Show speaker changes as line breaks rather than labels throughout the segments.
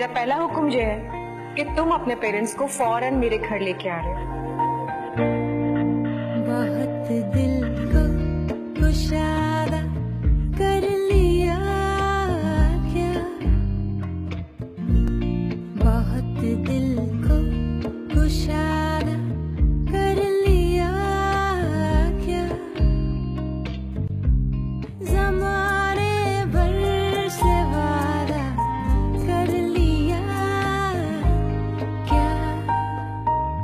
मेरा पहला हुक्म ये है कि तुम अपने पेरेंट्स को फौरन मेरे घर लेके आ रहे हो।
बहुत दिल को कुशादा कर लिया क्या, बहुत दिल को कुशादा कर लिया क्या, ज़माने भर से वादा कर लिया क्या।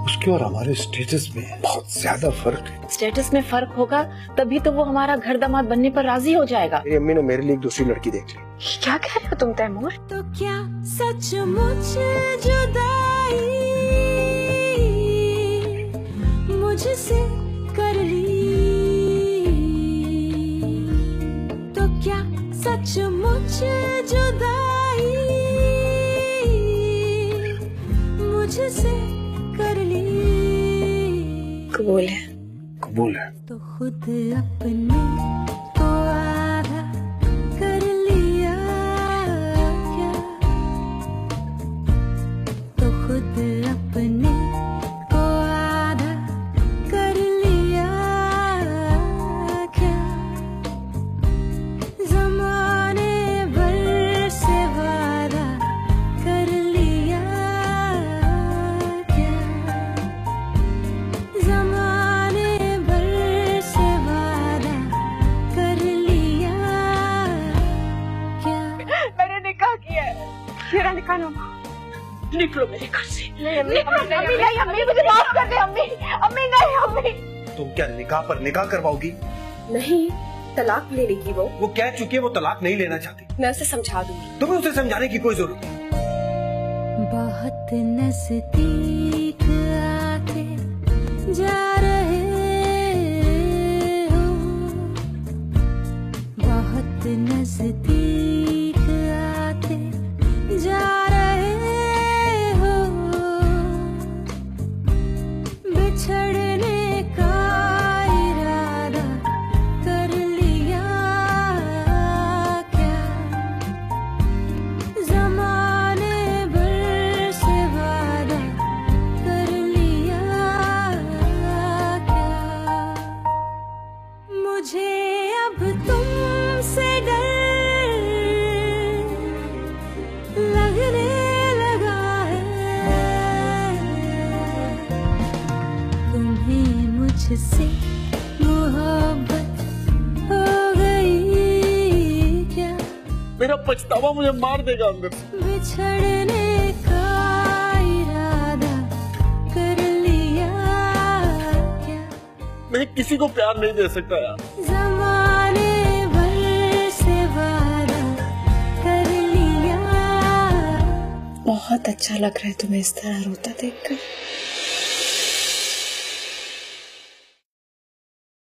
उसके और हमारे स्टेटस में बहुत ज्यादा फर्क है।
स्टेटस में फर्क होगा तभी तो वो हमारा घर दामाद बनने पर राजी हो जाएगा।
मेरी अम्मी ने मेरे लिए एक दूसरी लड़की देख ली।
क्या कह रहे हो तुम तैमूर?
तो क्या सचमुच जुदाई मुझसे कर ली, तो क्या सचमुच जुदाई मुझसे कर ली।
कबूल है।
कबूल है।
तो खुद अपने को आधा कर लिया क्या, तो खुद अपने को आधा कर लिया क्या, ज़माने भर से वादा कर लिया क्या, ज़माने भर से वादा कर लिया क्या।
मैंने निकाह किया है, मेरा निकाह नामा।
निकलो मेरे घर से।
अम्मी मुझे माफ कर दे अम्मी। अम्मी नहीं अम्मी।
तुम क्या निकाह पर निकाह करवाओगी?
नहीं, तलाक ले लेगी वो
कह चुकी है वो तलाक नहीं लेना चाहती।
मैं उसे समझा दूंगी।
तुम्हें उसे समझाने की कोई जरूरत नहीं।
बहुत नजदीक आते जा रहे हो, बहुत नजदीक आते जा रहे हो, बिछड़ने का इरादा कर लिया क्या, ज़माने भर से वादा कर लिया क्या। मुझे अब तुमसे डर लगने लगा है, तुम्हें मुझसे मोहब्बत हो गई क्या,
मेरा पछतावा मुझे मार देगा अंदर से।
बिछड़ने का इरादा कर लिया क्या,
मैं किसी को प्यार नहीं दे सकता यार।
ज़माने भर से वादा कर लिया।
बहुत अच्छा लग रहा है तुम्हें इस तरह रोता देखकर।